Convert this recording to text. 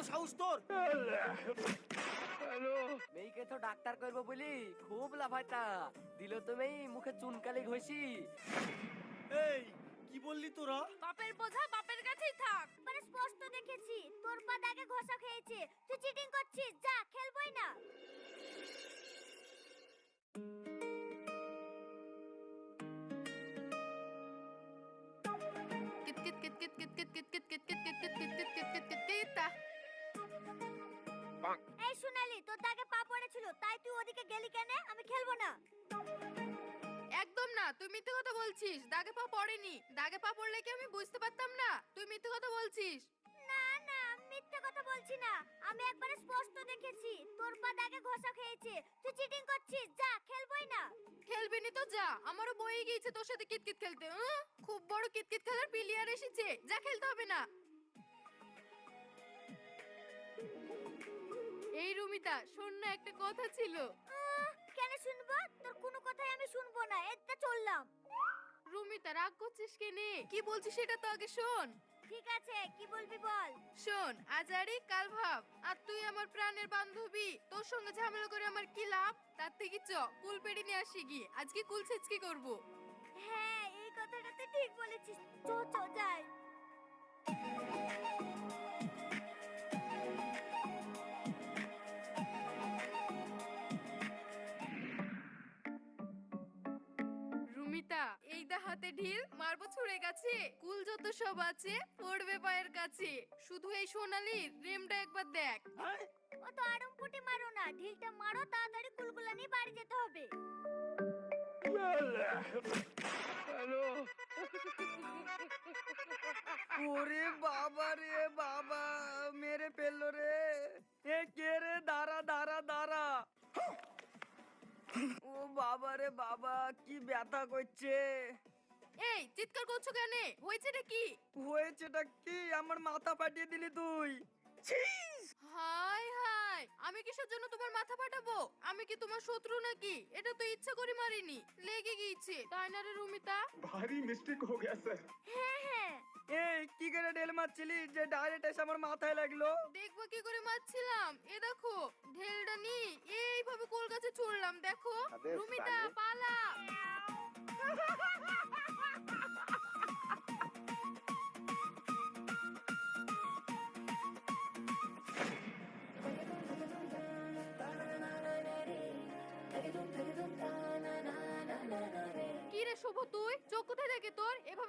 সাহস তোর? মেয়েকে তো ডাক্তার করবো বলি খুব লাফাইতা দিল তুমি মুখে চুনকালি ঘষি। এই কি বললি তোরা? বাপের বোঝা বাপের কাছেই থাক। মানে স্পষ্ট দেখেছি তোর পা দাগে ঘষা খেয়েছে। তুই চিটিং করছিস, যা খেলবই না। এই সোনালি, তোর দাগে পা পড়েছিল তাই তুই ওদিকে গেলি কেন? আমি খেলবো না। একদম না, তুই মিথ্যে কথা বলছিস। দাগে পা পড়েনি। দাগে পা পড়লে কি আমি বুঝতে পারতাম না? তুই মিথ্যে কথা বলছিস। না না, আমি মিথ্যে কথা বলছি না। আমি একবারে স্পষ্ট দেখেছি তোর পা দাগে ঘষা খেয়েছে। তুই চিটিং করছিস, যা খেলবই না। খেলবি নি তো যা, আমারও বয়ে গিয়েছে তোর সাথে কিতকিত খেলতে। খুব বড় কিতকিত খেলার প্লেয়ার এসেছে, যা খেলতে হবে না। এই রুমিতা, শোন না, একটা কথা ছিল। কেন শুনবো? তোর কোনো কথাই আমি শুনবো না। এতে চললাম। রুমিতা, রাগ করছিস কেনে? কি বলছিস সেটা তো আগে শোন। ঠিক আছে, কি বলবি বল। শোন, আজ আরই কাল ভাব। আর তুই আমার প্রাণের বান্ধবী, তোর সঙ্গে ঝামেলা করে আমার কি লাভ? তার থেকে কুল পেড়ে নিয়ে আসি গিয়ে আজকে কুল ছেচকি করবো। হ্যাঁ, এই কথাটা তুই ঠিক বলেছিস। চ যাই। রুমিতা, এই দা হাতে ঢিল, মারবো ছুড়ে গেছে। কুল যত সব আছে পড়বে পায়ের কাছে। শুধু এই সোনালির রেমটা একবার দেখ। ও তো আড়ং পুটি মারো না, ঢিলটা মারো, তাড়াতাড়ি কুলকুলা নিয়ে বাড়ি যেতে হবে। ওরে বাবা রে বাবা, মেরে ফেললো রে। এ কে রে? দাঁড়া দাঁড়া দাঁড়া। ও বাবা রে বাবা, কি ব্যথা করছে। এই চিৎকার করছো কেন? হয়েছেটা কি? হয়েছেটা কি? আমার মাথা ফাটিয়ে দিলি তুই। হাই হাই, আমি কিসের জন্য তোমার মাথা ফাটাবো? আমি কি তোমার শত্রু নাকি? এটা তো ইচ্ছা করে মারিনি, লেগে গিয়েছে। তাই না রে রুমিতা? भारी मिस्टेक हो गया सर। হ্যাঁ হ্যাঁ। এই কি করে ঢেল মারছিলি যে ডাইরেক্ট এসে আমার মাথায় লাগলো? দেখবো কি করে মারছিলাম? এ দেখো, ঢেলটা নি এইভাবে কোল গাছে ছুড়লাম, দেখো। রুমিতা পালা। কি রে শুভ, তুই চোখ কোথায় থাকে তোর? এভাবে